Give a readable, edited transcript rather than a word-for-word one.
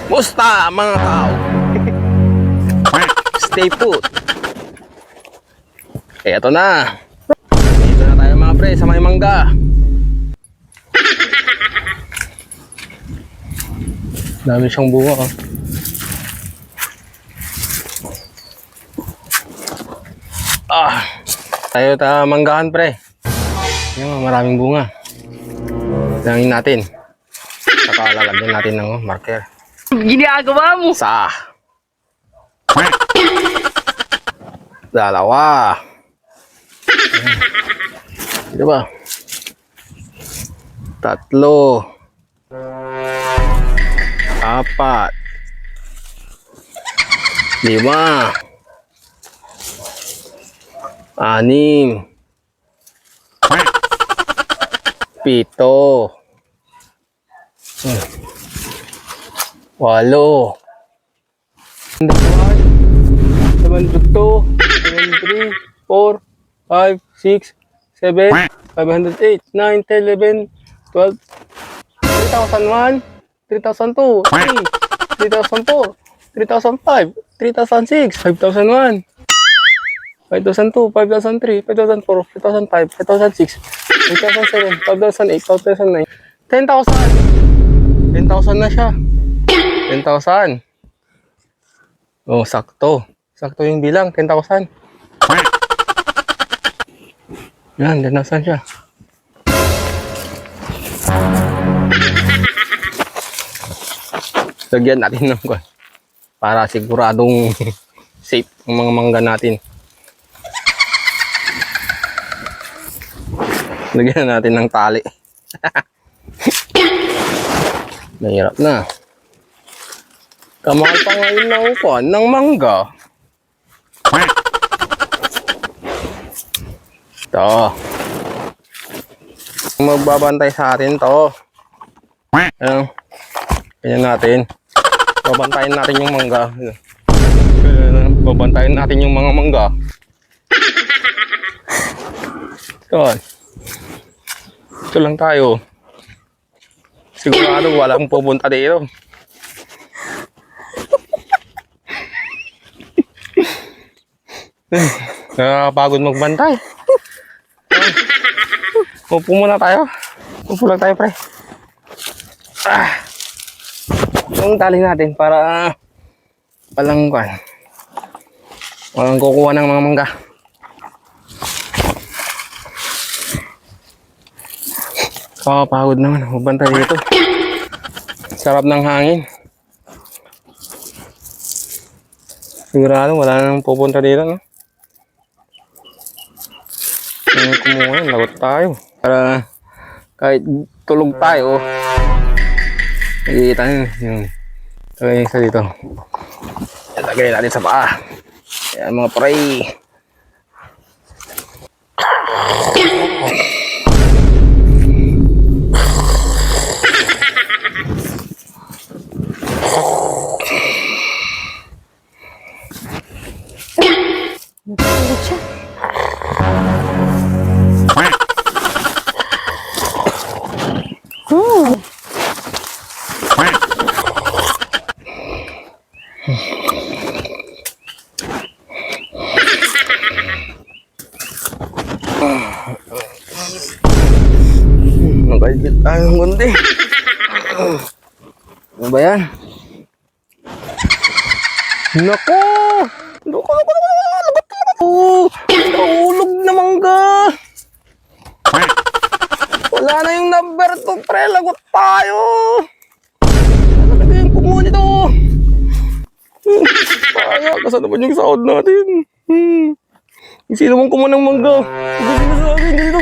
Musta mga tao? Stay put. Eto na. Dito na tayo mga pre sa may mangga. Dami siyang bunga oh. Tayo manggahan pre. Yung maraming bunga. Langin natin. Saka lalagyan natin ng marker. Ginagawa mo? Isa. Dalawa. Dito ba? Tatlo. Apat. Lima. Anim. Pito. Walo. 702, 703, 4, 5, 6, 7, 508, 9, 10, 11, 12, 3,001, 3,002, 3, 3,004, 3,005, 3,006, 5,001, 5,002, 5,003, 5,004, 5,005, 5,006, 5,007, 5,008, 5,009, 10,000. 10,000 na siya. 10,000. Oh, sakto. Sakto yung bilang, 10,000. Yan, 10,000 siya. Lagyan natin ng kwan para siguradong safe ang mga mangga natin. Lagyan natin ng tali. Mahirap na. Kamahal pa ngayon ng kwan ng mangga. Ito. Magbabantay sa atin to. Ayan. Ayan natin. Babantayin natin yung mangga. Babantayin natin yung mga mangga. Ito. Ito lang tayo. Sigurado walang pupunta dito. Nakakapagod magbantay. Upo muna tayo. Upo lang tayo pre. Yung tali natin para walang kukuha ng mga mangga. Nakakapagod naman magbantay dito. Sarap ng hangin. Sigurado wala nang pupunta dito, no? Kumuha, lagot tayo. Para kahit tulog tayo, nakikita nyo yung isa dito. Ilagay natin sa paa. Ayan mga pray. Natulog siya. Nakaibit tayong gundi. Ano ba yan? Naku! Naku! Nahulog na mangga! Wala na yung number 2 pre, lagot tayo! Ano na yung kumuha nito? Kaya, kasi naman yung sahod natin. Sino mong kumuha ng mangga? Hindi na sa akin dito.